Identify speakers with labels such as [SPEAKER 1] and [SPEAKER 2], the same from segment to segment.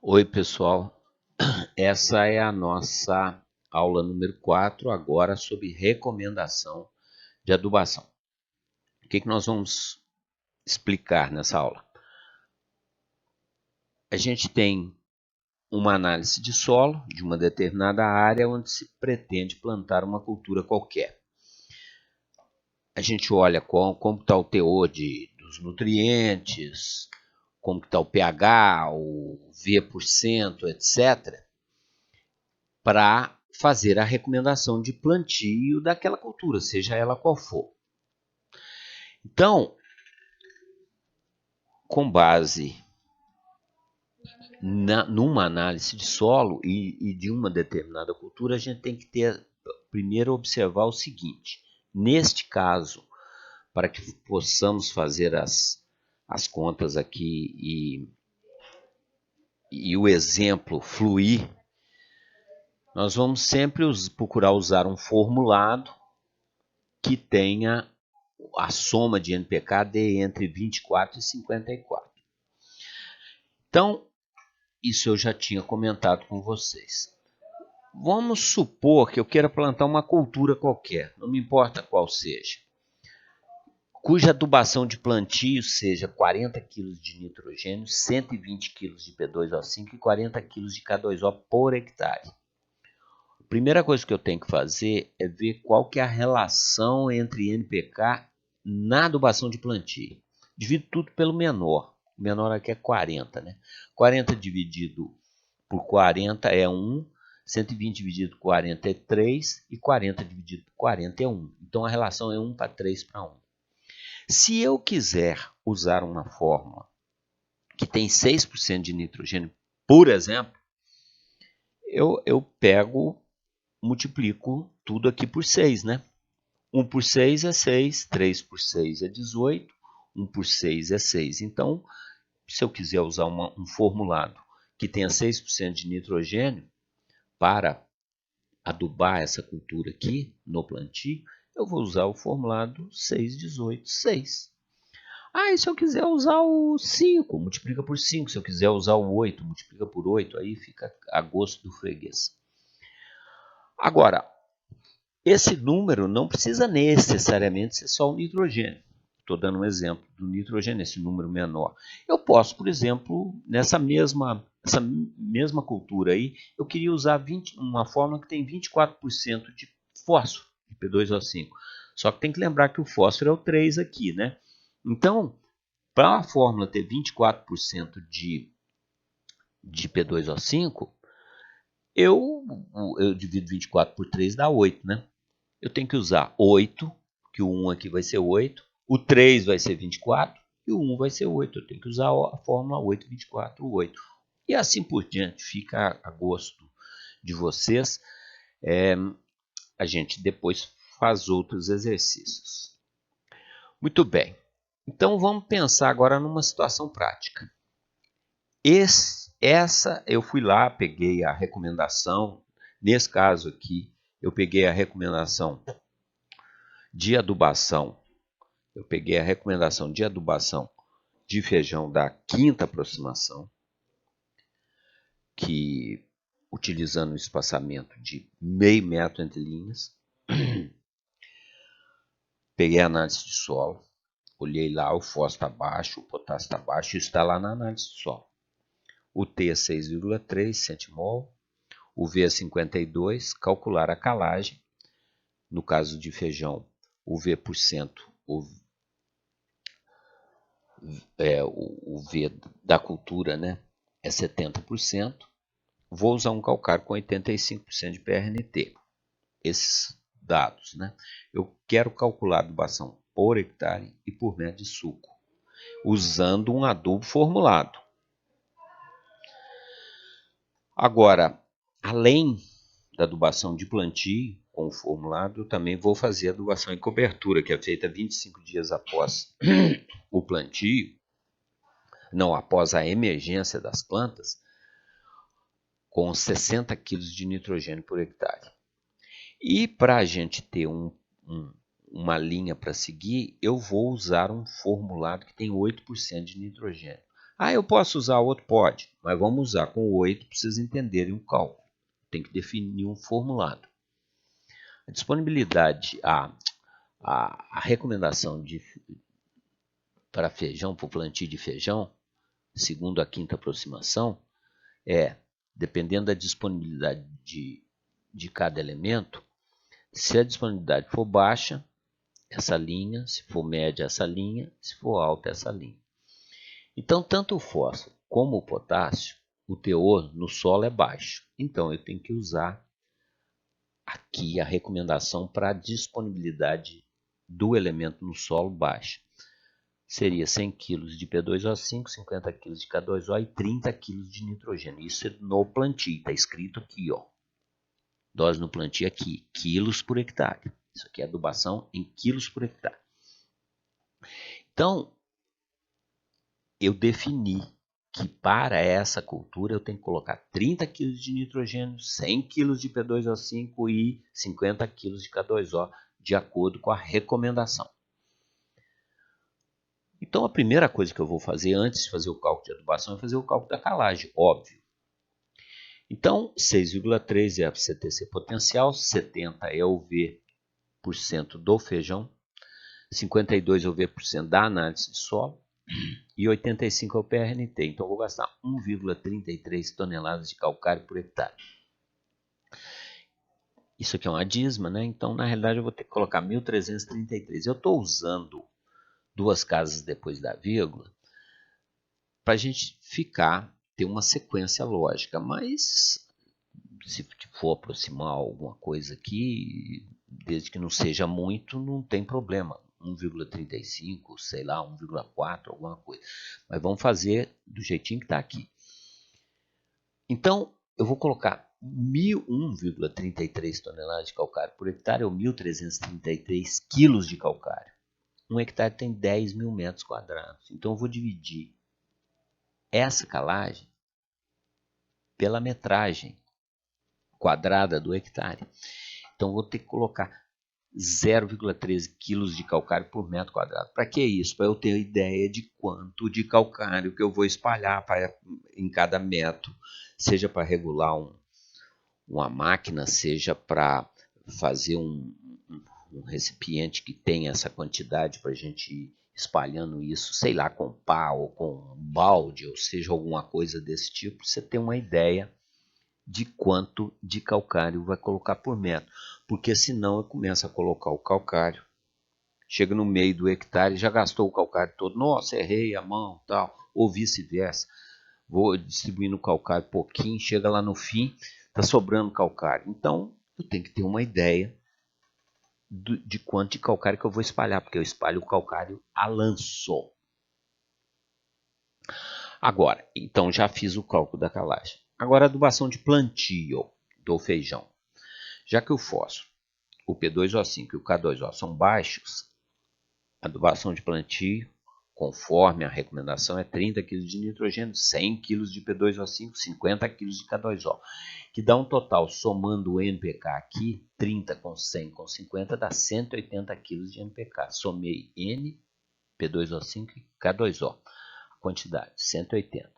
[SPEAKER 1] Oi, pessoal. Essa é a nossa aula número 4, agora sobre recomendação de adubação. O que nós vamos explicar nessa aula? A gente tem uma análise de solo de uma determinada área onde se pretende plantar uma cultura qualquer. A gente olha como está o teor dos nutrientes, como está o pH, o V%, etc., para fazer a recomendação de plantio daquela cultura, seja ela qual for. Então, com base numa análise de solo e de uma determinada cultura, a gente tem que primeiro observar o seguinte: neste caso, para que possamos fazer as contas aqui e o exemplo fluir, nós vamos sempre procurar usar um formulado que tenha a soma de NPK dê entre 24 e 54. Então, isso eu já tinha comentado com vocês. Vamos supor que eu queira plantar uma cultura qualquer, não me importa qual seja, cuja adubação de plantio seja 40 kg de nitrogênio, 120 kg de P2O5 e 40 kg de K2O por hectare. A primeira coisa que eu tenho que fazer é ver qual que é a relação entre NPK na adubação de plantio. Divido tudo pelo menor. O menor aqui é 40, né? 40 dividido por 40 é 1, 120 dividido por 40 é 3 e 40 dividido por 40 é 1. Então a relação é 1 para 3 para 1. Se eu quiser usar uma fórmula que tem 6% de nitrogênio, por exemplo, eu multiplico tudo aqui por 6, né? 1 por 6 é 6, 3 por 6 é 18, 1 por 6 é 6. Então, se eu quiser usar um formulado que tenha 6% de nitrogênio para adubar essa cultura aqui no plantio, eu vou usar o formulado 6, 18, 6. E se eu quiser usar o 5, multiplica por 5. Se eu quiser usar o 8, multiplica por 8. Aí fica a gosto do freguês. Agora, esse número não precisa necessariamente ser só o nitrogênio. Estou dando um exemplo do nitrogênio, esse número menor. Eu posso, por exemplo, essa mesma cultura aí, eu queria usar uma fórmula que tem 24% de fósforo, de P2O5. Só que tem que lembrar que o fósforo é o 3 aqui, né? Então, para a fórmula ter 24% de P2O5, eu divido 24 por 3, dá 8, né? Eu tenho que usar 8, que o 1 aqui vai ser 8, o 3 vai ser 24 e o 1 vai ser 8. Eu tenho que usar a fórmula 8, 24, 8. E assim por diante, fica a gosto de vocês. A gente depois faz outros exercícios. Muito bem. Então vamos pensar agora numa situação prática. Eu fui lá, peguei a recomendação. Nesse caso aqui, eu peguei a recomendação de adubação. Eu peguei a recomendação de adubação de feijão da quinta aproximação, que utilizando o espaçamento de meio metro entre linhas. Peguei a análise de solo, olhei lá, o fósforo está baixo, o potássio está baixo, isso está lá na análise de solo. O T é 6,3 centimol, o V é 52, calcular a calagem. No caso de feijão, o V%, o V da cultura, né, é 70%. Vou usar um calcário com 85% de PRNT. Esses dados, né? Eu quero calcular a adubação por hectare e por metro de suco, usando um adubo formulado. Agora, além da adubação de plantio com o formulado, eu também vou fazer a adubação em cobertura, que é feita 25 dias após o plantio, não, após a emergência das plantas, com 60 kg de nitrogênio por hectare. E para a gente ter uma linha para seguir, eu vou usar um formulado que tem 8% de nitrogênio. Ah, eu posso usar outro? Pode, mas vamos usar com 8 para vocês entenderem o cálculo. Tem que definir um formulado. A disponibilidade, a recomendação para feijão, para o plantio de feijão, segundo a quinta aproximação, dependendo da disponibilidade de cada elemento, se a disponibilidade for baixa, essa linha, se for média, essa linha, se for alta, essa linha. Então, tanto o fósforo como o potássio, o teor no solo é baixo. Então, eu tenho que usar aqui a recomendação para a disponibilidade do elemento no solo baixa. Seria 100 kg de P2O5, 50 kg de K2O e 30 kg de nitrogênio. Isso é no plantio, está escrito aqui, ó. Dose no plantio aqui, quilos por hectare. Isso aqui é adubação em quilos por hectare. Então, eu defini que para essa cultura eu tenho que colocar 30 kg de nitrogênio, 100 kg de P2O5 e 50 kg de K2O, de acordo com a recomendação. Então, a primeira coisa que eu vou fazer antes de fazer o cálculo de adubação é fazer o cálculo da calagem, óbvio. Então, 6,3 é a CTC potencial, 70 é o V% do feijão, 52 é o V% da análise de solo e 85 é o PRNT. Então, eu vou gastar 1,33 toneladas de calcário por hectare. Isso aqui é uma dízima, né? Então, na realidade, eu vou ter que colocar 1.333. Eu estou usando duas casas depois da vírgula para a gente ter uma sequência lógica, mas se for aproximar alguma coisa aqui, desde que não seja muito, não tem problema. 1,35, sei lá, 1,4, alguma coisa. Mas vamos fazer do jeitinho que está aqui. Então, eu vou colocar 1,33 toneladas de calcário por hectare, ou 1.333 quilos de calcário. Um hectare tem 10 mil metros quadrados. Então, eu vou dividir essa calagem pela metragem quadrada do hectare. Então, vou ter que colocar 0,13 quilos de calcário por metro quadrado. Para que isso? Para eu ter ideia de quanto de calcário que eu vou espalhar em cada metro, seja para regular uma máquina, seja para fazer um recipiente que tenha essa quantidade para a gente ir espalhando isso, sei lá, com pá ou com balde, ou seja, alguma coisa desse tipo, você ter uma ideia de quanto de calcário vai colocar por metro, porque senão eu começo a colocar o calcário, chega no meio do hectare, já gastou o calcário todo, nossa, errei a mão, tal, ou vice-versa, vou distribuindo o calcário pouquinho, chega lá no fim, está sobrando calcário. Então, eu tenho que ter uma ideia de quanto de calcário que eu vou espalhar, porque eu espalho o calcário a lanço. Agora, então já fiz o cálculo da calagem. Agora, a adubação de plantio do feijão. Já que o fósforo, o P2O5 e o K2O são baixos, a adubação de plantio, conforme a recomendação, é 30 kg de nitrogênio, 100 kg de P2O5, 50 kg de K2O, que dá um total, somando o NPK aqui, 30 com 100 com 50, dá 180 kg de NPK. Somei N, P2O5 e K2O. A quantidade, 180.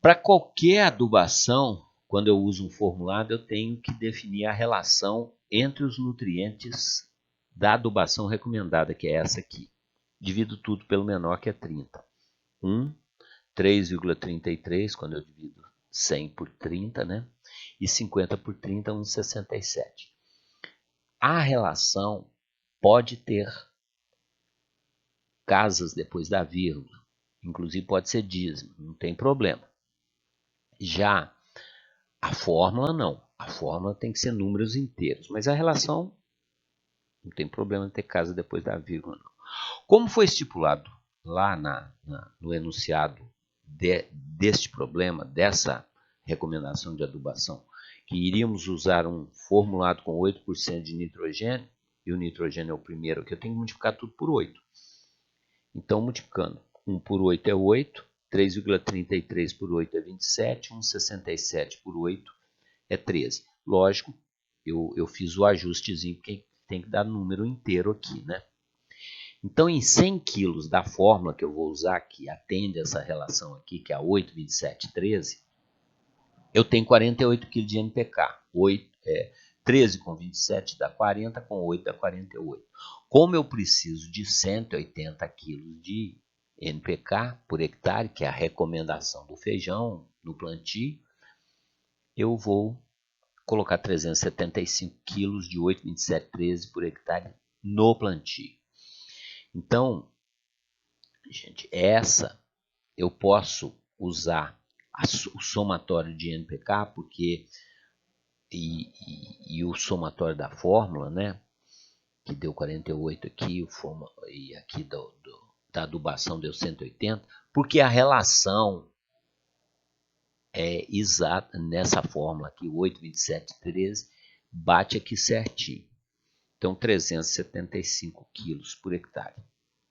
[SPEAKER 1] Para qualquer adubação, quando eu uso um formulado, eu tenho que definir a relação entre os nutrientes da adubação recomendada, que é essa aqui. Divido tudo pelo menor, que é 30. 3,33, quando eu divido 100 por 30, né? E 50 por 30, 1,67. A relação pode ter casas depois da vírgula. Inclusive pode ser dízimo, não tem problema. Já a fórmula não. A fórmula tem que ser números inteiros. Mas a relação não tem problema ter casa depois da vírgula, não. Como foi estipulado lá no enunciado deste problema, dessa recomendação de adubação, que iríamos usar um formulado com 8% de nitrogênio, e o nitrogênio é o primeiro aqui, eu tenho que multiplicar tudo por 8. Então, multiplicando 1 por 8 é 8, 3,33 por 8 é 27, 1,67 por 8 é 13. Lógico, eu fiz o ajustezinho, porque tem que dar número inteiro aqui, né? Então, em 100 quilos da fórmula que eu vou usar, que atende essa relação aqui, que é a 8, 27, 13, eu tenho 48 kg de NPK. 13 com 27 dá 40, com 8 dá 48. Como eu preciso de 180 kg de NPK por hectare, que é a recomendação do feijão no plantio, eu vou colocar 375 kg de 8, 27, 13 por hectare no plantio. Então, gente, essa eu posso usar o somatório de NPK, porque e o somatório da fórmula, né, que deu 48 aqui, e aqui da adubação deu 180, porque a relação é exata nessa fórmula aqui, 8, 27, 13, bate aqui certinho. Então, 375 quilos por hectare.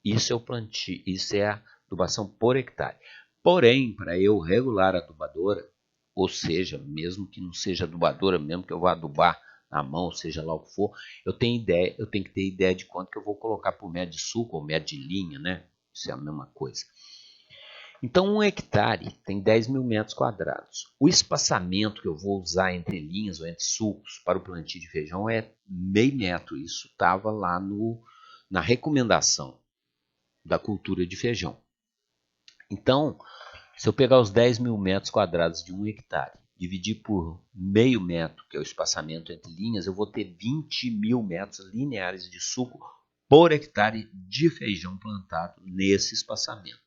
[SPEAKER 1] Isso é o plantio, isso é a adubação por hectare. Porém, para eu regular a adubadora, ou seja, mesmo que não seja adubadora, mesmo que eu vá adubar na mão, seja lá o que for, eu tenho que ter ideia de quanto que eu vou colocar por metro de suco ou metro de linha, né? Isso é a mesma coisa. Então, 1 hectare tem 10 mil metros quadrados. O espaçamento que eu vou usar entre linhas ou entre sulcos para o plantio de feijão é meio metro. Isso estava lá na recomendação da cultura de feijão. Então, se eu pegar os 10 mil metros quadrados de 1 hectare, dividir por meio metro, que é o espaçamento entre linhas, eu vou ter 20 mil metros lineares de suco por hectare de feijão plantado nesse espaçamento.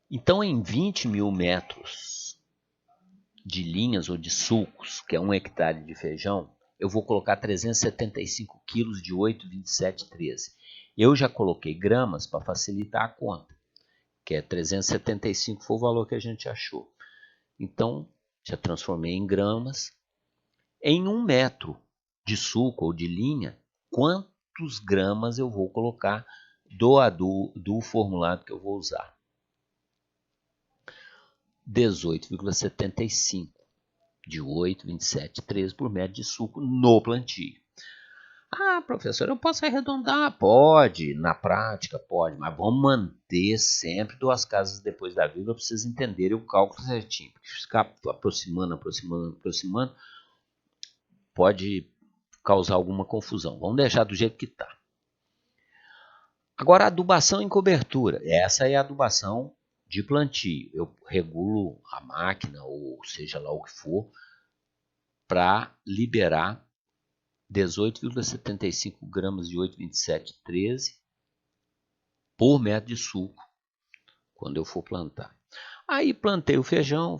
[SPEAKER 1] Então, em 20 mil metros de linhas ou de sulcos, que é 1 hectare de feijão, eu vou colocar 375 quilos de 8, 27, 13. Eu já coloquei gramas para facilitar a conta, que é 375 foi o valor que a gente achou. Então, já transformei em gramas. Em 1 metro de suco ou de linha, quantos gramas eu vou colocar do formulado que eu vou usar? 18,75 de 8, 27, 13 por metro de suco no plantio. Ah, professor, eu posso arredondar? Pode, na prática pode, mas vamos manter sempre 2 casas depois da vírgula para vocês entenderem o cálculo certinho. Porque ficar aproximando, pode causar alguma confusão. Vamos deixar do jeito que está. Agora, adubação em cobertura. Essa é a adubação de plantio. Eu regulo a máquina, ou seja lá o que for, para liberar 18,75 gramas de 8,27,13 por metro de suco quando eu for plantar. Aí plantei o feijão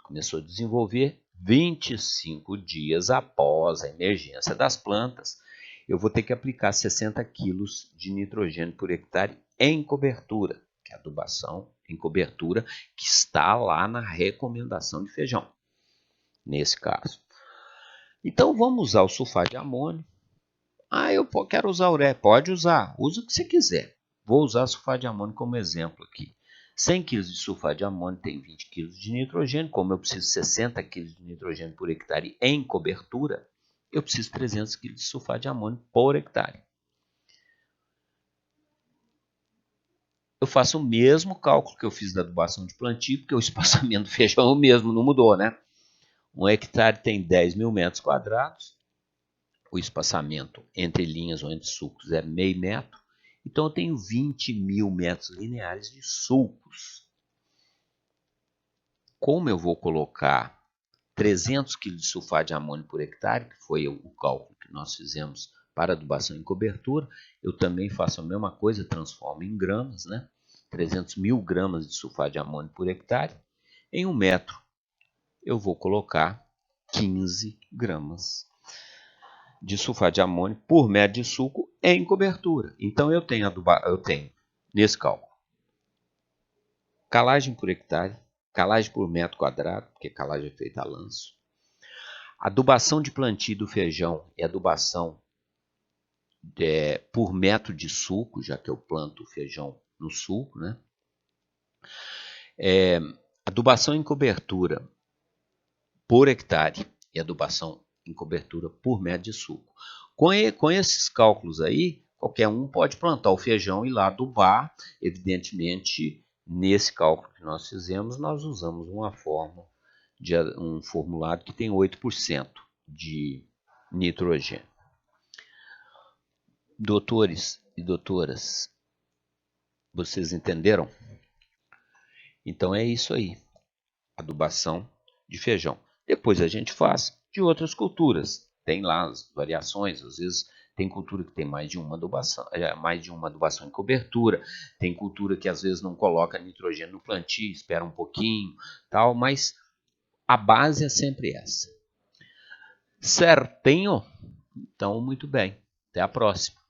[SPEAKER 1] começou a desenvolver. 25 dias após a emergência das plantas, eu vou ter que aplicar 60 quilos de nitrogênio por hectare em cobertura, que é a adubação em cobertura que está lá na recomendação de feijão, nesse caso. Então vamos usar o sulfato de amônio. Ah, eu quero usar ureia. Pode usar, usa o que você quiser. Vou usar sulfato de amônio como exemplo aqui. 100 kg de sulfato de amônio tem 20 kg de nitrogênio. Como eu preciso 60 kg de nitrogênio por hectare em cobertura, eu preciso 300 kg de sulfato de amônio por hectare. Eu faço o mesmo cálculo que eu fiz da adubação de plantio, porque o espaçamento do feijão é o mesmo, não mudou, né? 1 hectare tem 10 mil metros quadrados. O espaçamento entre linhas ou entre sulcos é meio metro. Então, eu tenho 20 mil metros lineares de sulcos. Como eu vou colocar 300 kg de sulfato de amônio por hectare, que foi o cálculo que nós fizemos para adubação em cobertura, eu também faço a mesma coisa, transformo em gramas, né? 300 mil gramas de sulfato de amônio por hectare. Em 1 metro, eu vou colocar 15 gramas de sulfato de amônio por metro de suco em cobertura. Então, eu tenho nesse cálculo calagem por hectare, calagem por metro quadrado, porque calagem é feita a lanço, adubação de plantio do feijão e adubação por metro de suco, já que eu planto o feijão no suco, né? Adubação em cobertura por hectare e adubação em cobertura por metro de suco. Com esses cálculos aí, qualquer um pode plantar o feijão e lá adubar. Evidentemente, nesse cálculo que nós fizemos, nós usamos uma forma um formulado que tem 8% de nitrogênio. Doutores e doutoras, vocês entenderam? Então é isso aí, adubação de feijão. Depois a gente faz de outras culturas. Tem lá as variações, às vezes tem cultura que tem mais de uma adubação em cobertura, tem cultura que às vezes não coloca nitrogênio no plantio, espera um pouquinho, tal, mas a base é sempre essa. Certinho? Então, muito bem. Até a próxima.